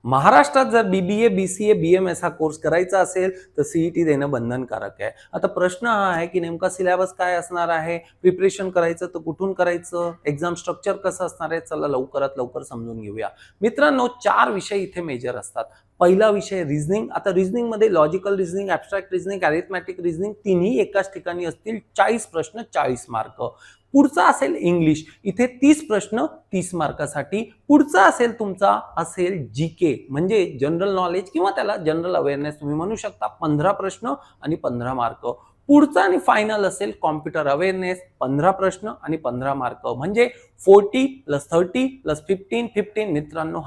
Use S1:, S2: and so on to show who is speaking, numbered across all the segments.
S1: महाराष्ट्रात जर BBA, BCA, BMS हा कोर्स करायचा असेल तर CET देणं बंधनकारक आहे. आता प्रश्न हा आहे की नेमका सिलेबस काय असणार आहे, प्रिपरेशन करायचं तर कुठून करायचं, एक्झाम स्ट्रक्चर कसं असणार आहे, चला लवकरात लवकर समजून घेऊया. मित्रांनो, 4 विषय इथे मेजर असतात. पहिला विषय रिझनिंग. आता रिझनिंग मध्ये logical reasoning, abstract reasoning, arithmetic reasoning तिन्ही एकाच ठिकाणी असतील. 40 प्रश्न 40 मार्क. पुढचा असेल इंग्लिश. इथे 30 प्रश्न 30 मार्कासाठी. पुढचा असेल तुमचा असेल जीके म्हणजे जनरल नॉलेज किंवा त्याला जनरल अवेअरनेस तुम्ही म्हणू शकता. 15 प्रश्न आणि 15 मार्क. पुढचा आणि फायनल असेल कॉम्प्युटर अवेअरनेस. 15 प्रश्न आणि 15 मार्क म्हणजे 40 + 30 + 15 15 मित्रांनो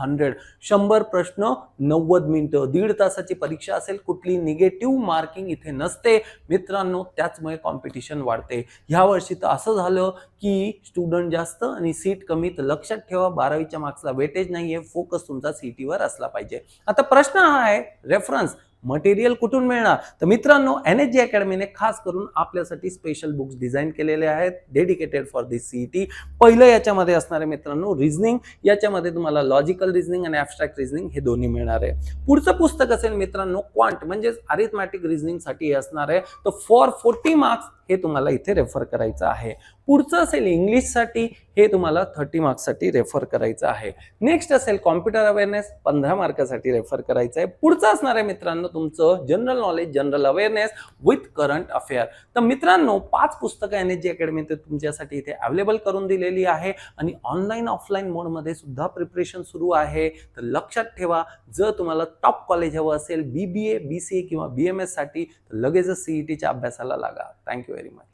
S1: 100 प्रश्न 90 मिनिटं. 1.5 तासाची परीक्षा असेल. कुठली निगेटिव्ह मार्किंग इथे नसते मित्रांनो. त्याचमुळे कॉम्पिटिशन वाढते. ह्या वर्षी तर असं झालं की स्टुडंट जास्त आणि सीट कमी. तर लक्षात ठेवा 12वीच्या मार्क्सला वेटेज नाहीये. फोकस तुमचा सीईटीवर असला पाहिजे. आता प्रश्न हा आहे रेफरन्स मटेरियल कुठून मिळणार. तर मित्रांनो, NSG अकॅडमीने खास करून आपल्यासाठी स्पेशल बुक्स डिझाईन केलेले आहेत डेडिकेटेड फॉर दिस सीईटी. पहिलं याच्यामध्ये असणार आहे मित्रांनो रिझनिंग. याच्यामध्ये तुम्हाला लॉजिकल रिझनिंग आणि ॲब्स्ट्रॅक्ट रिझनिंग हे दोन्ही मिळणार आहे. पुढचं पुस्तक असेल मित्रांनो क्वांट म्हणजे अरिथमॅटिक रिझनिंग साठी हे असणार आहे. तर फॉर 40 मार्क्स हे तुम्हाला इथे रेफर करायचं आहे. पुढचं असेल इंग्लिशसाठी. हे तुम्हाला 30 मार्क्ससाठी रेफर करायचं आहे. नेक्स्ट असेल कॉम्प्युटर अवेअरनेस. 15 मार्कासाठी रेफर करायचं आहे. पुढचं असणार आहे मित्रांनो तुमचं general knowledge, general awareness with current affair. तर मित्रांनो 5 पुस्तकं NSG अकॅडमी तुमच्यासाठी इथे अवेलेबल करून दिलेली आहे आणि ऑनलाईन ऑफलाईन मोडमध्ये सुद्धा प्रिपरेशन सुरू आहे. तर लक्षात ठेवा, जर तुम्हाला टॉप कॉलेज हवं असेल BBA, BCA किंवा BMS साठी तर लगेचच CETच्या अभ्यासाला लागा. Thank you very much.